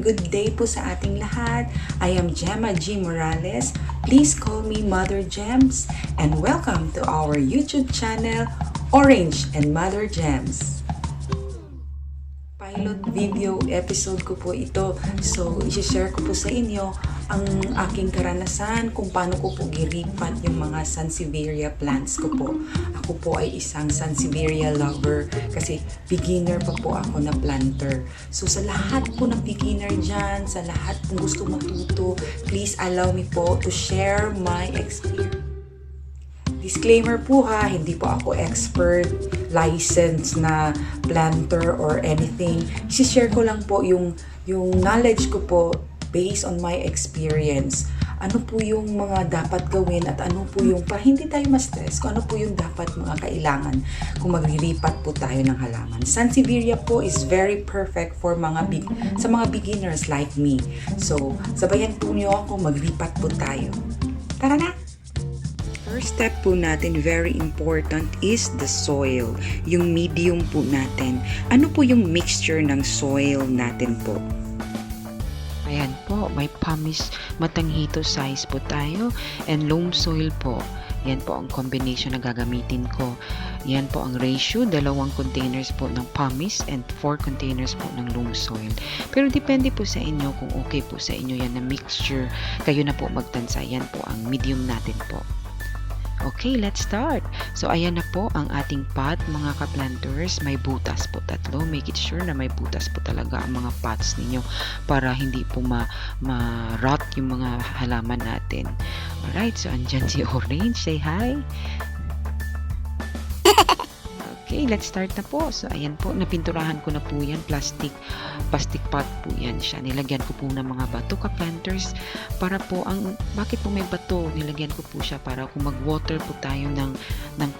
good day po sa ating lahat. I am Gemma G. Morales. Please call me Mother Gems and welcome to our YouTube channel, Orange and Mother Gems. Pilot video episode ko po ito. So, i-share ko po sa inyo ang aking karanasan kung paano ko po giripat yung mga Sansevieria plants ko po. Ako po ay isang Sansevieria lover kasi beginner pa po ako na planter. So, sa lahat po ng beginner dyan, sa lahat kung gusto matuto, please allow me po to share my experience. Disclaimer po ha, hindi po ako expert, licensed na planter or anything. I-share ko lang po yung knowledge ko po based on my experience. Ano po yung mga dapat gawin at ano po yung, para hindi tayo ma-stress, kung ano po yung dapat mga kailangan kung maglilipat po tayo ng halaman. Sansevieria po is very perfect for sa mga beginners like me. So, sabayan po niyo ako, maglipat po tayo. Tara na! First step po natin, very important, is the soil. Yung medium po natin. Ano po yung mixture ng soil natin po? Ayan po, may pumice matanghito size po tayo and loam soil po. Yan po ang combination na gagamitin ko. Yan po ang ratio, 2 containers po ng pumice and 4 containers po ng loam soil. Pero depende po sa inyo kung okay po sa inyo yan na mixture. Kayo na po magtansa. Yan po ang medium natin po. Okay, let's start. So, ayan na po ang ating pot, mga ka-planters. May butas po 3. Make it sure na may butas po talaga ang mga pots ninyo para hindi po ma-rot yung mga halaman natin. Alright, so andyan si Orange. Say hi. Okay, let's start na po. So, ayan po, napinturahan ko na po yan. Plastic pot po yan siya. Nilagyan ko po ng mga bato ka-planters para po bakit po may bato? Nilagyan ko po siya para kung mag-water po tayo ng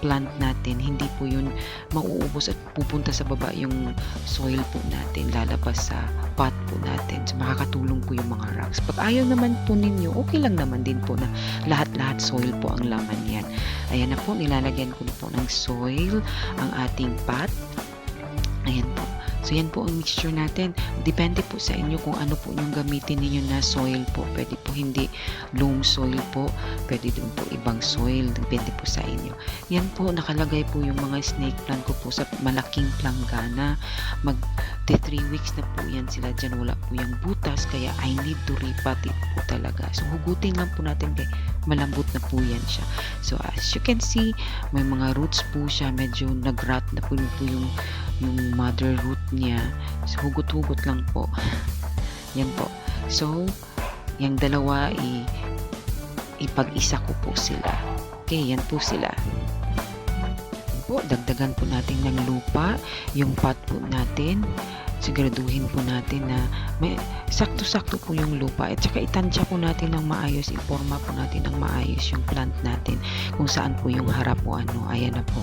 plant natin, hindi po yun mauubos at pupunta sa baba yung soil po natin, lalabas sa pot po natin. So, makakatulong po yung mga rocks. Pag ayaw naman po ninyo, okay lang naman din po na lahat-lahat soil po ang laman yan. Ayan na po, nilalagyan ko na po ng soil ang ating pot. Ayan po. So, yan po ang mixture natin. Depende po sa inyo kung ano po yung gamitin ninyo na soil po. Pwede po hindi loam soil po. Pwede din po ibang soil. Depende po sa inyo. Yan po, nakalagay po yung mga snake plant ko po sa malaking planggana. 3 weeks na po yan sila dyan. Wala po yung butas. Kaya I need to repat it po talaga. So, hugutin lang po natin kay malambot na po yan siya. So, as you can see, may mga roots po siya. Medyo nag-rot na po yung mother root niya. So, hugot-hugot lang po. Yan po. So, yung dalawa ipag-isa ko po sila. Okay, yan po sila. Yan po, dagdagan po natin ng lupa yung pot po natin. Siguraduhin po natin na may sakto-sakto po yung lupa at saka itansya po natin ng maayos, iporma po natin ng maayos yung plant natin kung saan po yung harap po ayan na po,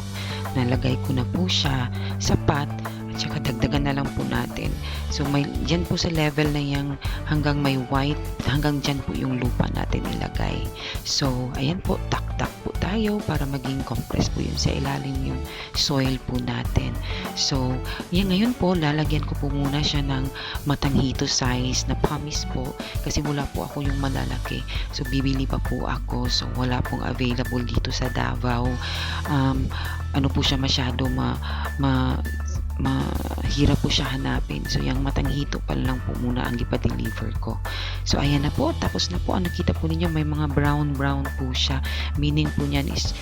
nalagay ko na po siya sa pot at saka dagdagan na lang po natin. So dyan po sa level na yung hanggang may white, hanggang dyan po yung lupa natin ilagay. So ayan po, tak-tak po tayo para maging compress po yun sa ilalim yung soil po natin. So yan, ngayon po lalagyan ko po muna siya ng matanghito size na pumice po kasi wala po ako yung malalaki. So bibili pa po ako. So wala pong available dito sa Davao. Ano po siya masyado mahirap po siya hanapin. So yung matanghito pa lang po muna ang ipa-deliver ko. So ayan na po. Tapos na po. Ang nakita po ninyo may mga brown po siya. Meaning po niyan is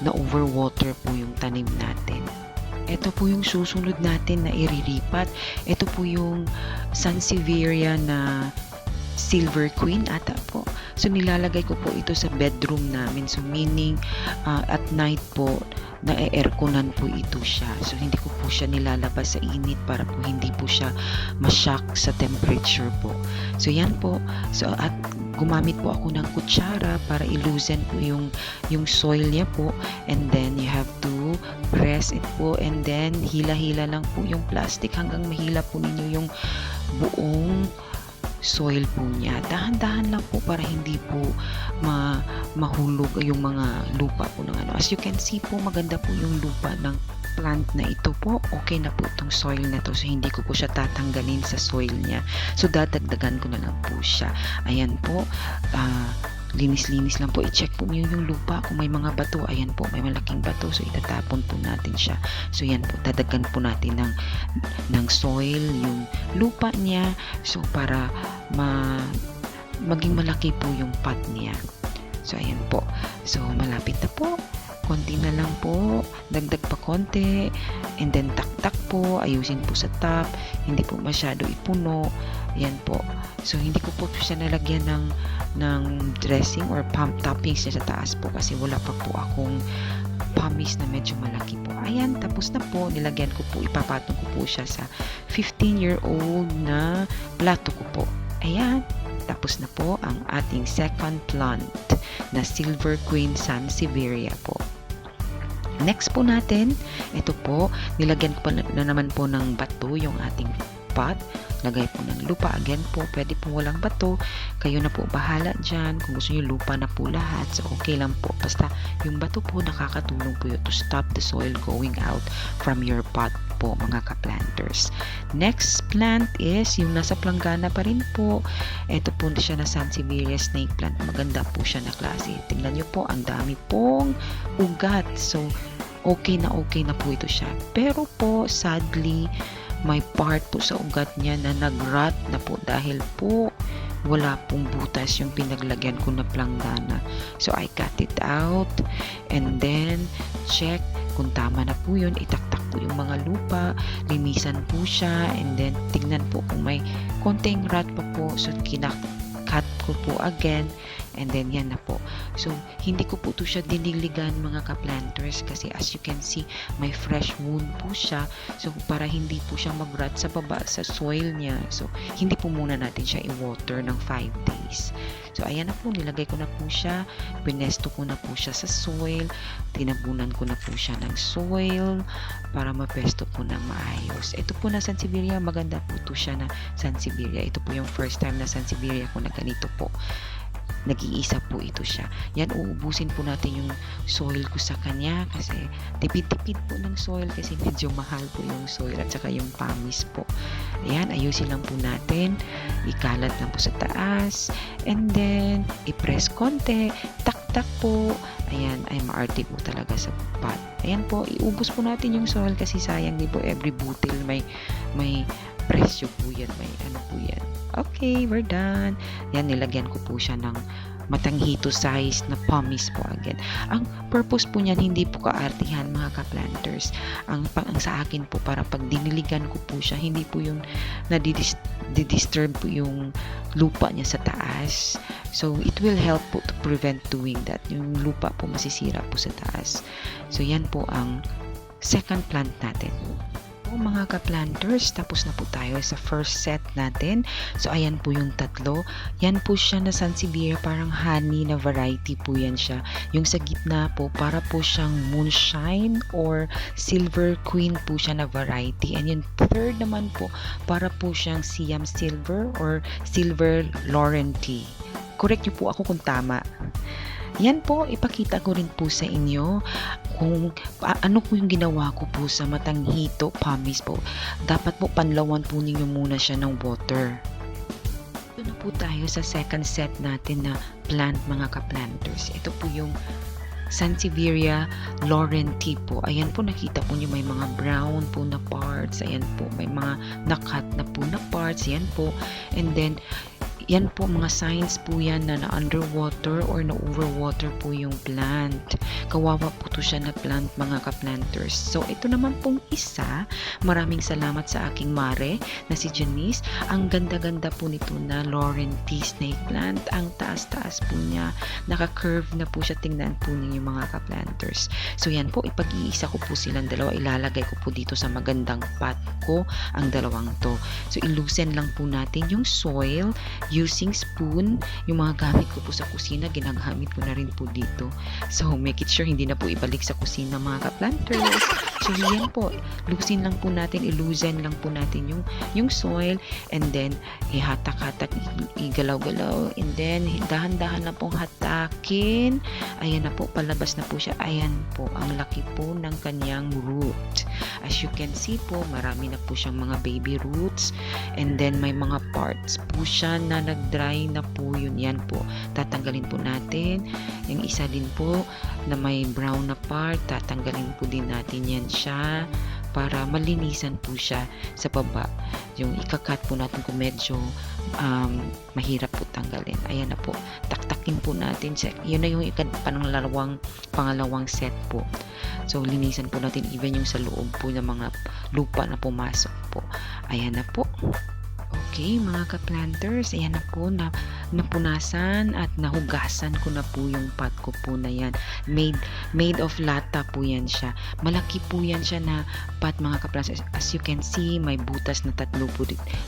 na overwater po yung tanim natin. Ito po yung susunod natin na iriripat. Ito po yung Sansevieria na Silver Queen ata po. So nilalagay ko po ito sa bedroom namin. So meaning at night po na-airconan po ito siya. So hindi ko po siya nilalabas sa init para po hindi po siya ma-shock sa temperature po. So yan po. So at gumamit po ako ng kutsara para i-loosen po yung soil niya po, and then you have to press it po, and then hila-hila lang po yung plastic hanggang mahila po ninyo yung buong soil po niya. Dahan-dahan lang po para hindi po mahulog yung mga lupa po ng ano. As you can see po, maganda po yung lupa ng plant na ito po, okay na po itong soil na to. So, hindi ko po siya tatanggalin sa soil niya. So, dadagdagan ko na lang po siya. Ayan po, linis-linis lang po. I-check po niyo yung lupa kung may mga bato. Ayan po, may malaking bato. So, itatapon po natin siya. So, yan po, dadagan po natin ng soil yung lupa niya. So, para maging malaki po yung pot niya. So, ayan po. So, malapit na po. Konti na lang po. Dagdag pa konti. And then, tak-tak po. Ayusin po sa top. Hindi po masyado ipuno. Ayan po. So, hindi ko po siya nalagyan ng dressing or pump toppings niya sa taas po kasi wala pa po akong pumice na medyo malaki po. Ayan, tapos na po. Nilagyan ko po, ipapatong ko po siya sa 15-year-old na plato ko po. Ayan. Tapos na po ang ating second plant na Silver Queen Sansevieria po. Next po natin, ito po, nilagyan ko pa na naman po ng bato yung ating pot. Lagay po ng lupa. Again po, pwede po walang bato. Kayo na po bahala dyan. Kung gusto nyo lupa na po lahat, so okay lang po. Basta yung bato po nakakatulong po yun to stop the soil going out from your pot po, mga ka-planters. Next plant is yung nasa planggana pa rin po. Ito po siya na Sansevieria snake plant. Maganda po siya na klase. Tingnan nyo po, ang dami pong ugat. So, okay na po ito siya. Pero po, sadly, may part po sa ugat niya na nag-rot na po dahil po wala pong butas yung pinaglagyan ko na planggana. So, I cut it out and then check kung tama na po yun. Itaktak po yung mga lupa, linisan po siya, and then tignan po kung may konting rot pa po. So, kinakat ko po again. And then, yan na po. So, hindi ko po ito siya diniligan, mga ka-planters, kasi as you can see, may fresh wound po siya. So, para hindi po siya mag-rot sa baba, sa soil niya. So, hindi po muna natin siya i-water ng 5 days. So, ayan na po. Nilagay ko na po siya. Pinesto ko na po siya sa soil. Tinabunan ko na po siya ng soil para mapesto po ng maayos. Ito po na Sansevieria. Maganda po ito siya na Sansevieria. Ito po yung first time na Sansevieria ko na ganito po. Nag-iisa po ito siya. Yan, uubusin po natin yung soil ko sa kanya kasi tipid-tipid po ng soil kasi medyo mahal po yung soil at saka yung pumice po. Ayan, ayusin lang po natin. Ikalat lang po sa taas. And then, i-press konti. Tak-tak po. Ayan, ay maarte po talaga sa pot. Ayan po, iubos po natin yung soil kasi sayang di po every butil may presyo po yan. May ano po yan. Okay, we're done. Yan, nilagyan ko po siya ng matanghito size na pumice po again. Ang purpose po niyan, hindi po kaartihan, mga ka-planters. Ang sa akin po, para pag diniligan ko po siya, hindi po yung nadidisturb po yung lupa niya sa taas. So, it will help po to prevent doing that. Yung lupa po masisira po sa taas. So, yan po ang second plant natin. Mga ka-planters, tapos na po tayo sa first set natin. So, ayan po yung tatlo. Yan po siya na Sansevieria, parang honey na variety po yan siya. Yung sa gitna po, para po siyang moonshine or silver queen po siya na variety. And yung third naman po, para po siyang Siam silver or silver Laurenti. Correct niyo po ako kung tama. Yan po, ipakita ko rin po sa inyo kung ano po yung ginawa ko po sa matanghito pumice po. Dapat po panlawan po ninyo muna siya ng water. Ito na po tayo sa second set natin na plant, mga ka-planters. Ito po yung Sansevieria Laurenti po. Ayan po, nakita po niyo may mga brown po na parts. Ayan po, may mga nakat na po na parts. Ayan po. And then, yan po, mga signs po yan na na-underwater or na-overwater po yung plant. Kawawa po to siya na plant, mga ka-planters. So, ito naman pong isa. Maraming salamat sa aking mare na si Janice. Ang ganda-ganda po nito na Laurenti snake plant. Ang taas-taas po niya. Naka-curve na po siya. Tingnan po ninyo, mga ka-planters. So, yan po. Ipag-iisa ko po silang dalawa. Ilalagay ko po dito sa magandang pot ko ang dalawang to. So, iloosen lang po natin yung soil using spoon. Yung mga gamit ko po sa kusina, ginagamit ko na rin po dito. So, make it sure hindi na po ibalik sa kusina, mga ka-planters. So, yan po. Loosen lang po natin, iloosen lang po natin yung soil, and then, ihatak-hatak, igalaw-galaw, and then dahan-dahan na pong hatakin. Ayan na po, palabas na po siya. Ayan po, ang laki po ng kanyang root. As you can see po, marami na po siyang mga baby roots, and then may mga parts po siya na nag-dry na po yun. Yan po, tatanggalin po natin. Yung isa din po na may brown na part, tatanggalin po din natin yan siya para malinisan po siya sa baba. Yung ikakat po natin kung medyo mahirap po tanggalin. Ayan na po, taktakin po natin. Yun na yung pangalawang set po. So linisan po natin even yung sa loob po ng mga lupa na pumasok po. Ayan na po. Okay, mga ka-planters, ayan na po, napunasan at nahugasan ko na po yung pot ko po na yan. Made of lata po yan siya. Malaki po yan siya na pot, mga ka-planters. As you can see, may butas na 3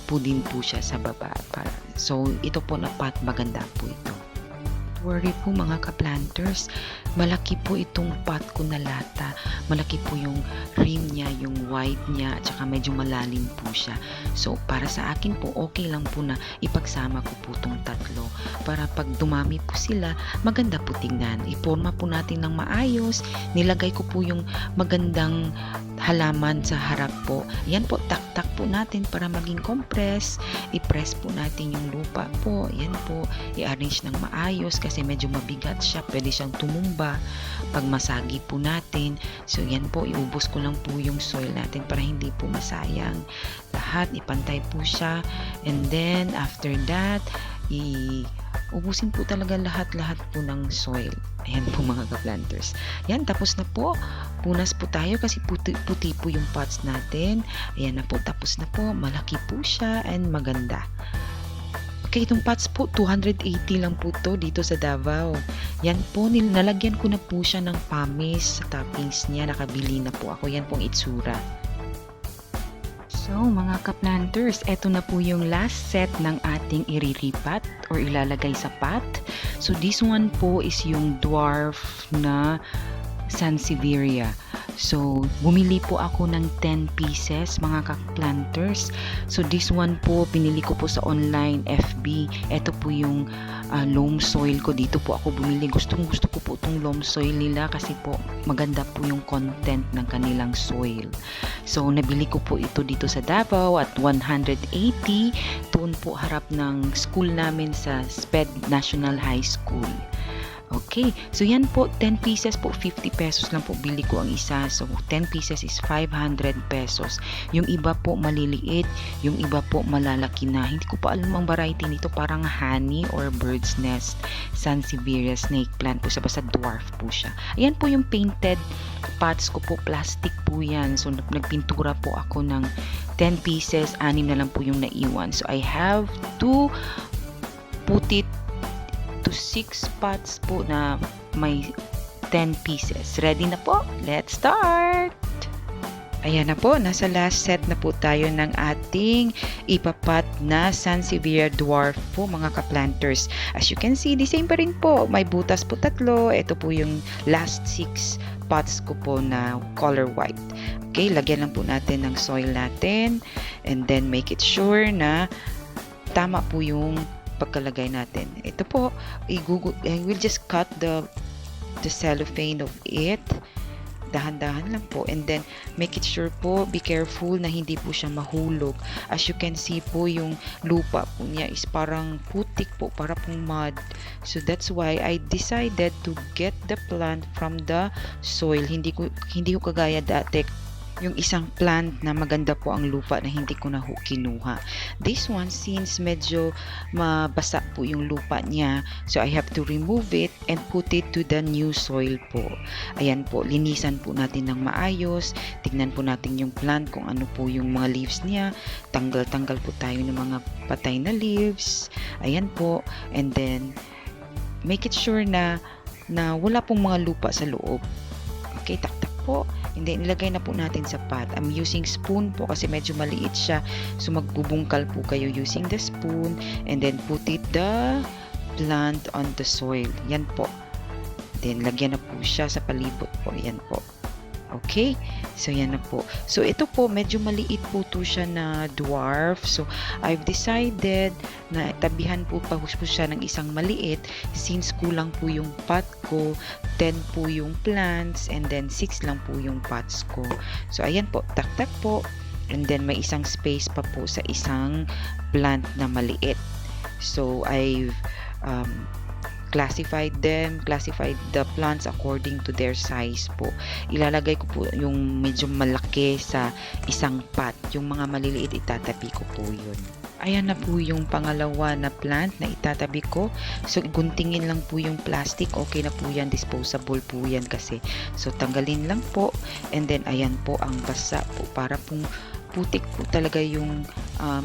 po din po siya sa baba. So, ito po na pot, maganda po ito. Worry po, mga ka-planters, malaki po itong pot ko na lata. Malaki po yung rim niya, yung wide niya, at saka medyo malalim po siya. So, para sa akin po, okay lang po na ipagsama ko po itong 3 para pag dumami po sila, maganda po tingnan. Iporma po natin ng maayos. Nilagay ko po yung magandang halaman sa harap po. Yan po, tak-tak po natin para maging compress. I-press po natin yung lupa po. Yan po, i-arrange ng maayos kasi medyo mabigat siya. Pwede siyang tumumba pag masagi po natin. So, yan po, iubos ko lang po yung soil natin para hindi po masayang. Lahat, ipantay po siya. And then, after that, ubusin po talaga lahat-lahat po ng soil. Ayan po, mga ka-planters. Yan, tapos na po. Punas po tayo kasi puti po yung pots natin. Ayan na po, tapos na po. Malaki po siya and maganda. Okay, itong pots po, 280 lang po to dito sa Davao. Yan po, nalagyan ko na po siya ng pamis sa toppings niya. Nakabili na po ako. Yan pong itsura. So, mga ka-planters, eto na po yung last set ng ating iriripat or ilalagay sa pot. So, this one po is yung dwarf na Sansevieria. So, bumili po ako ng 10 pieces, mga ka-planters. So, this one po, pinili ko po sa online FB. Ito po yung loam soil ko. Dito po ako bumili. Gusto ko po itong loam soil nila kasi po maganda po yung content ng kanilang soil. So, nabili ko po ito dito sa Davao at 180. Doon po harap ng school namin sa SPED National High School. Okay, so yan po, 10 pieces po, 50 pesos lang po bili ko ang isa. So, 10 pieces is 500 pesos. Yung iba po maliliit, yung iba po malalaki na. Hindi ko pa alam ang variety nito, parang honey or bird's nest, Sansevieria snake plant po siya, basta dwarf po siya. Ayan po yung painted pots ko po, plastic po yan. So, nagpintura po ako ng 10 pieces, 6 na lang po yung naiwan. So, I have to put it to 6 pots po na may 10 pieces. Ready na po? Let's start! Ayan na po, nasa last set na po tayo ng ating ipapat na Sansevieria dwarf po, mga ka-planters. As you can see, the same pa rin po. May butas po 3. Ito po yung last 6 pots ko po na color white. Okay, lagyan lang po natin ng soil natin and then make it sure na tama po yung pagkalagay natin. Ito po, I will just cut the cellophane of it. Dahan-dahan lang po. And then, make it sure po, be careful na hindi po siya mahulog. As you can see po, yung lupa po niya is parang putik po, para pong mud. So, that's why I decided to get the plant from the soil. Hindi ko kagaya dati, yung isang plant na maganda po ang lupa na hindi ko na kinuha. This one, since medyo mabasa po yung lupa niya, so I have to remove it and put it to the new soil po. Ayan po, linisan po natin ng maayos. Tignan po natin yung plant kung ano po yung mga leaves niya. Tanggal-tanggal po tayo ng mga patay na leaves. Ayan po. And then, make it sure na wala pong mga lupa sa loob. Okay, taktak po. And then, ilagay na po natin sa pot. I'm using spoon po kasi medyo maliit siya. So, magbubungkal po kayo using the spoon. And then, put the plant on the soil. Yan po. Then, lagyan na po siya sa palibot po. Yan po. Okay? So, yan na po. So, ito po, medyo maliit po to siya na dwarf. So, I've decided na tabihan po pa po siya ng isang maliit since kulang po yung pot ko, 10 po yung plants, and then 6 lang po yung pots ko. So, ayan po, tak-tak po. And then, may isang space pa po sa isang plant na maliit. So, I've classified the plants according to their size po. Ilalagay ko po yung medyo malaki sa isang pot. Yung mga maliliit itatabi ko po yun. Ayan na po yung pangalawa na plant na itatabi ko. So, guntingin lang po yung plastic. Okay na po yan. Disposable po yan kasi. So, tanggalin lang po. And then, ayan po ang basa po. Para pong putik po talaga yung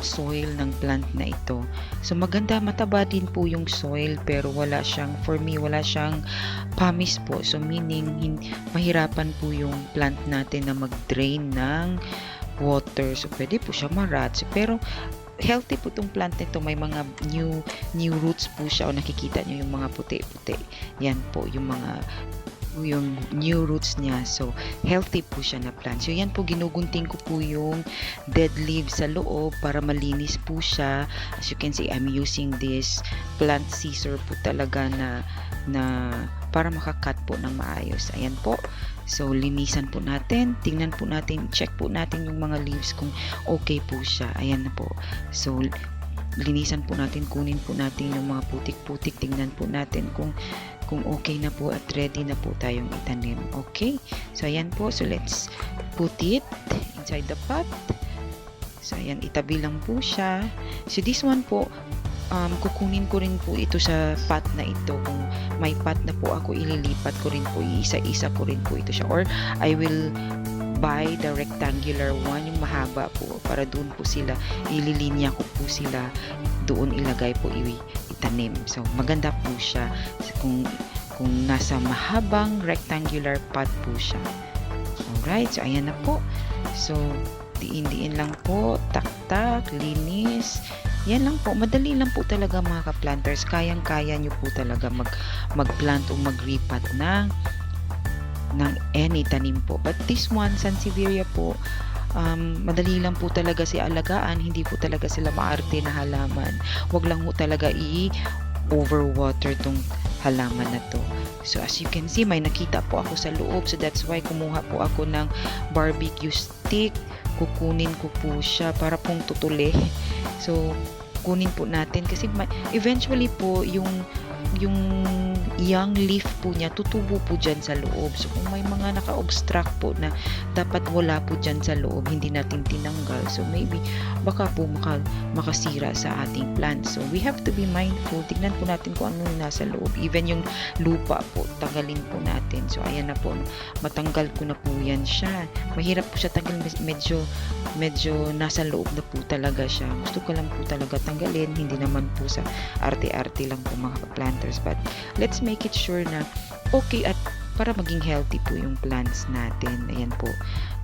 soil ng plant na ito. So, maganda, mataba din po yung soil pero wala siyang, for me, wala siyang pamis po. So, meaning, mahirapan po yung plant natin na mag-drain ng water. So, pwede po siya marat. So, pero, healthy po itong plant nito. May mga new roots po siya. O nakikita nyo yung mga puti-puti. Yan po, yung new roots niya. So, healthy po siya na plant. So, yan po, ginugunting ko po yung dead leaves sa loob para malinis po siya. As you can see, I'm using this plant scissor po talaga na para makakat po ng maayos. Ayan po. So, linisan po natin. Tingnan po natin, check po natin yung mga leaves kung okay po siya. Ayan na po. So, linisan po natin, kunin po natin yung mga putik-putik. Tingnan po natin kung okay na po at ready na po tayong itanim. Okay? So, ayan po. So, let's put it inside the pot. So, ayan. Itabi lang po siya. So, this one po, kukunin ko rin po ito sa pot na ito. Kung may pot na po ako, ililipat ko rin po. Isa-isa ko rin po ito siya. Or, I will buy the rectangular one, yung mahaba po. Para doon po sila, ililinya ko po sila. Doon ilagay po, itanim. So, maganda po siya kung nasa mahabang rectangular pot po siya. Alright, so ayan na po. So, diin-diin lang po, tak-tak, linis. Yan lang po, madali lang po talaga mga ka-planters. Kayang-kaya nyo po talaga mag-plant o mag-repot ng any tanim po. But this one, Sansevieria po, madali lang po talaga si alagaan, hindi po talaga sila maarte na halaman. Wag lang po talaga overwater tong halaman na to. So, as you can see, may nakita po ako sa loob. So, that's why kumuha po ako ng barbecue stick. Kukunin ko po siya para pong tutuli. So, kunin po natin kasi eventually po yung young leaf po niya tutubo po dyan sa loob. So, kung may mga naka-obstruct po na dapat wala po dyan sa loob, hindi natin tinanggal. So, maybe baka po makasira sa ating plant. So, we have to be mindful. Tignan po natin kung ano yung nasa loob. Even yung lupa po, tanggalin po natin. So, ayan na po. Matanggal ko na po yan siya. Mahirap po siya tanggalin. Medyo nasa loob na po talaga siya. Gusto ko lang po talaga tanggalin. Hindi naman po sa arte-arte lang po mga planters. But, let's make it sure na okay at para maging healthy po yung plants natin. Ayan po.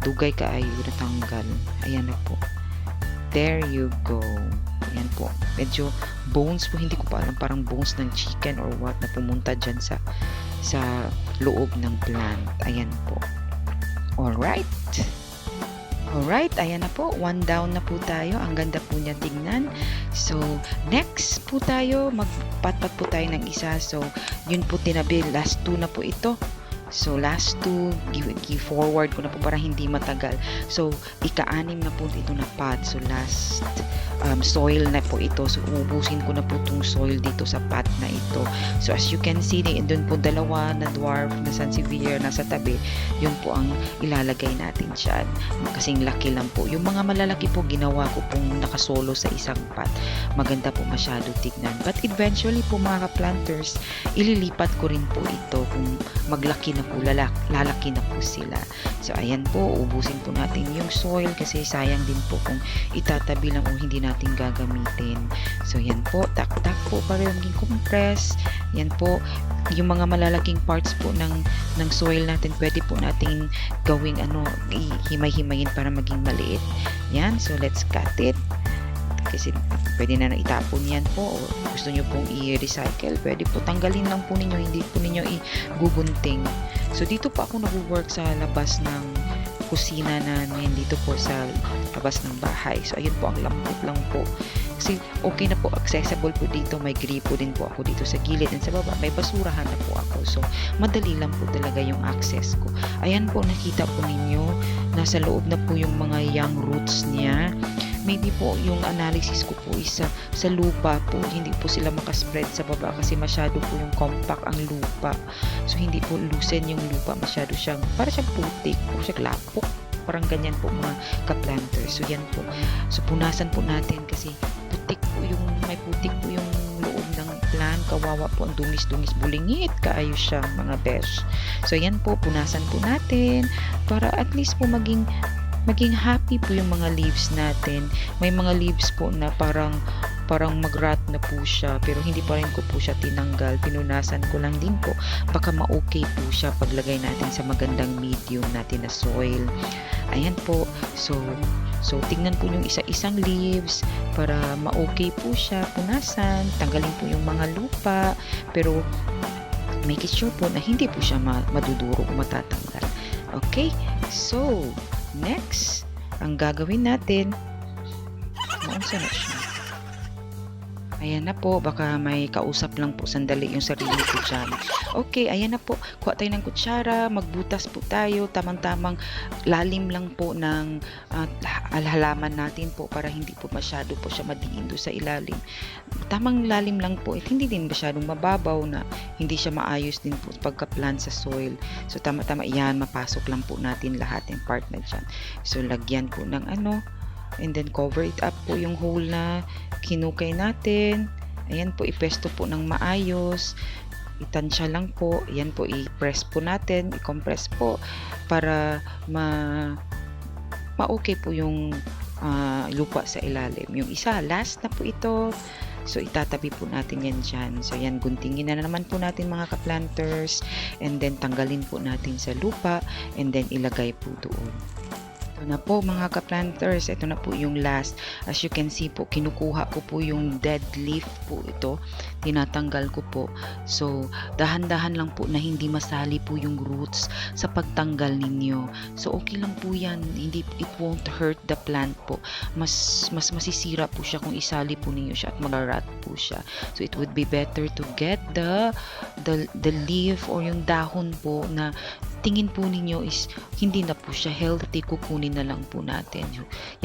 Dugay kaayo natanggal. Ayan na po. There you go. Ayan po. Medyo bones po. Hindi ko pa alam. Parang bones ng chicken or what na pumunta dyan sa loob ng plant. Ayan po. Alright. Alright, ayan na po. One down na po tayo. Ang ganda po niya tingnan. So, next po tayo. Magpatpat po tayo ng isa. So, yun po tinabi. Last two na po ito. So, last two, forward ko na po para hindi matagal. So, ika-anim na po ito na pot. So, last soil na po ito. So, ubusin ko na po itong soil dito sa pot na ito. So, as you can see, doon po dalawa na dwarf na Sansevieria nasa tabi. Yun po ang ilalagay natin dyan. Kasing laki lang po. Yung mga malalaki po, ginawa ko pong nakasolo sa isang pot. Maganda po masyado tignan. But eventually po mga planters, ililipat ko rin po ito kung maglaki na po, lalaki na po sila. So, ayan po, ubusin po natin yung soil kasi sayang din po kung itatabi lang o hindi natin gagamitin. So, yan po, tak-tak po para maging compress. Yan po, yung mga malalaking parts po ng soil natin, pwede po natin gawing himay-himayin para maging maliit. Yan, so let's cut it. kasi pwede na itapon yan po, o gusto nyo pong i-recycle, pwede po tanggalin lang po ninyo, hindi po ninyo i-gugunting. So dito po ako nag-work sa labas ng kusina namin, dito po sa labas ng bahay. So ayun po, ang lambot lang po. Kasi okay na po, accessible po dito, may gripo din po ako dito sa gilid, and sa baba may basurahan na po ako. So madali lang po talaga yung access ko. Ayan po, nakita po ninyo, nasa loob na po yung mga young roots niya. Maybe po yung analysis ko po is sa lupa po, hindi po sila makaspread sa baba kasi masyado po yung compact ang lupa. So hindi po loosen yung lupa, masyado siyang, para siyang putik, po siyang lapok. Parang ganyan po mga ka-planters. So yan po. So punasan po natin kasi putik po yung, may putik po yung loob ng plant. Kawawa po, ang dumis-dumis, bulingit, kaayos siya mga besh. So yan po, punasan po natin para at least po maging happy po yung mga leaves natin. May mga leaves po na parang mag-rot na po siya, pero hindi pa rin ko po siya tinanggal. Pinunasan ko lang din po. Baka ma-okay po siya paglagay natin sa magandang medium natin na soil. Ayan po. So tingnan po yung isa-isang leaves para ma-okay po siya. Punasan, tanggalin po yung mga lupa, pero make sure po na hindi po siya maduduro o matatanggal. Okay? So, next, ang gagawin natin, maunsa na siya. Ayan na po, baka may kausap lang po sandali yung sarili ko dyan. Okay, ayan na po. Kuha tayo ng kutsara, magbutas po tayo, tamang-tamang lalim lang po ng halaman natin po para hindi po masyado po siya madiin doon sa ilalim. Tamang lalim lang po, at hindi din masyadong mababaw na hindi siya maayos din po pagka-plant sa soil. So tama-tama yan, mapasok lang po natin lahat yung part na dyan. So lagyan po ng and then cover it up po yung hole na kinukay natin. Ayan po, ipesto po ng maayos, itansya lang po. Ayan po, i-press po natin, i-compress po para ma-okay po yung lupa sa ilalim. Yung isa, last na po ito. So itatabi po natin yan dyan. So yan, guntingin na naman po natin mga ka-planters, and then tanggalin po natin sa lupa, and then ilagay po doon. Ito na po mga ka-planters, ito na po yung last. As you can see po, kinukuha ko po yung dead leaf po ito, tinatanggal ko po. So dahan-dahan lang po na hindi masali po yung roots sa pagtanggal ninyo. So okay lang po yan, it won't hurt the plant po. Mas masisira po siya kung isali po ninyo siya at mag-rot po siya. So it would be better to get the leaf or yung dahon po na tingin po ninyo is hindi na po siya healthy, kukunin na lang po natin.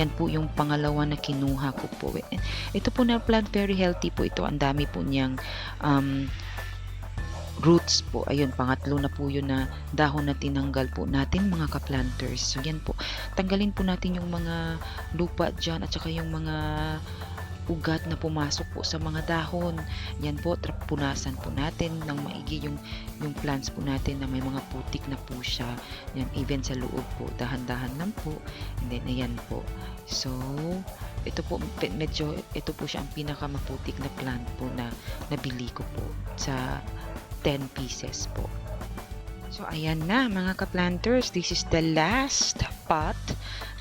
Yan po yung pangalawa na kinuha ko po. Ito po na plant, very healthy po ito. Ang dami po niyang roots po. Ayun, pangatlo na po yun na dahon na tinanggal po natin mga ka-planters. So yan po, tanggalin po natin yung mga lupa dyan at saka yung mga ugat na pumasok po sa mga dahon. Yan po, punasan po natin ng maigi yung plants po natin na may mga putik na po siya. Yan, even sa loob po, dahan-dahan lang po. And then, ayan po. So, ito po, ito po siya ang pinakamaputik na plant po na nabili ko po sa 10 pieces po. So, ayan na mga ka-planters. This is the last pot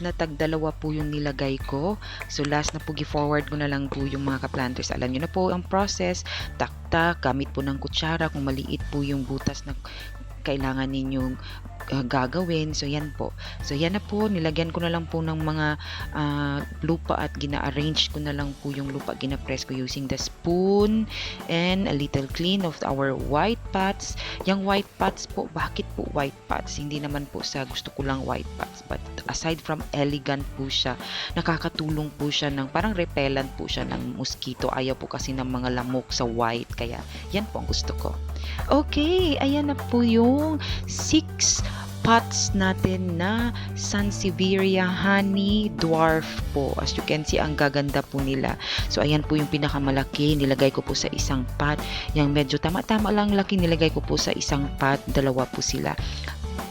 na tagdalawa po yung nilagay ko. So, last na po, gi-forward ko na lang po yung mga ka-planters. Alam nyo na po ang process. Tak-tak, gamit po ng kutsara kung maliit po yung butas na kailangan ninyong gagawin. So, yan po. So, yan na po. Nilagyan ko na lang po ng mga lupa at gina-arrange ko na lang po yung lupa. Gina-press ko using the spoon and a little clean of our white pots. Yung white pots po, bakit po white pots? Hindi naman po sa gusto ko lang white pots. But aside from elegant po siya, nakakatulong po siya ng parang repellent po siya ng mosquito. Ayaw po kasi ng mga lamok sa white. Kaya, yan po ang gusto ko. Okay, ayan na po yung 6 pots natin na Sansevieria Honey Dwarf po. As you can see, ang gaganda po nila. So, ayan po yung pinakamalaki. Nilagay ko po sa isang pot. Yung medyo tama-tama lang laki, nilagay ko po sa isang pot. Dalawa po sila.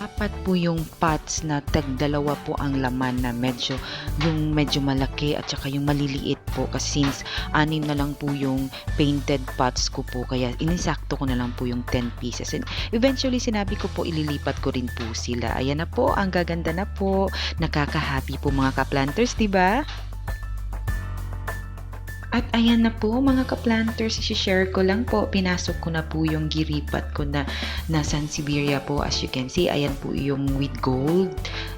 Apat po yung pots na tag-dalawa po ang laman na medyo malaki at saka yung maliliit po kasi since 6 na lang po yung painted pots ko po kaya inisakto ko na lang po yung 10 pieces and eventually sinabi ko po ililipat ko rin po sila. Ayan na po, ang gaganda na po, nakaka-happy po mga ka-planters, diba? At ayan na po mga ka-planters, i-share ko lang po, pinasok ko na po yung giripat ko na Sansevieria po. As you can see, ayan po yung with gold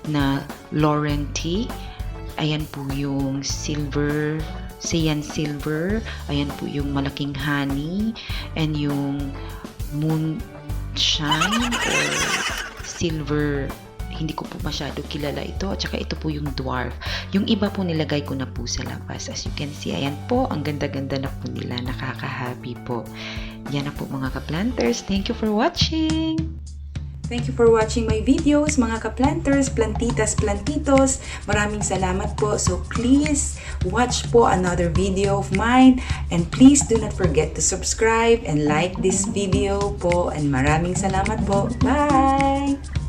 na Laurenti. Ayan po yung silver, Cyan silver. Ayan po yung malaking honey. And yung moonshine or silver, hindi ko po masyado kilala ito. At saka ito po yung dwarf. Yung iba po nilagay ko na po sa labas. As you can see, ayan po, ang ganda-ganda na po nila. Nakaka-happy po. Yan na po mga ka-planters. Thank you for watching! Thank you for watching my videos, mga ka-planters, plantitas, plantitos. Maraming salamat po. So please watch po another video of mine. And please do not forget to subscribe and like this video po. And maraming salamat po. Bye!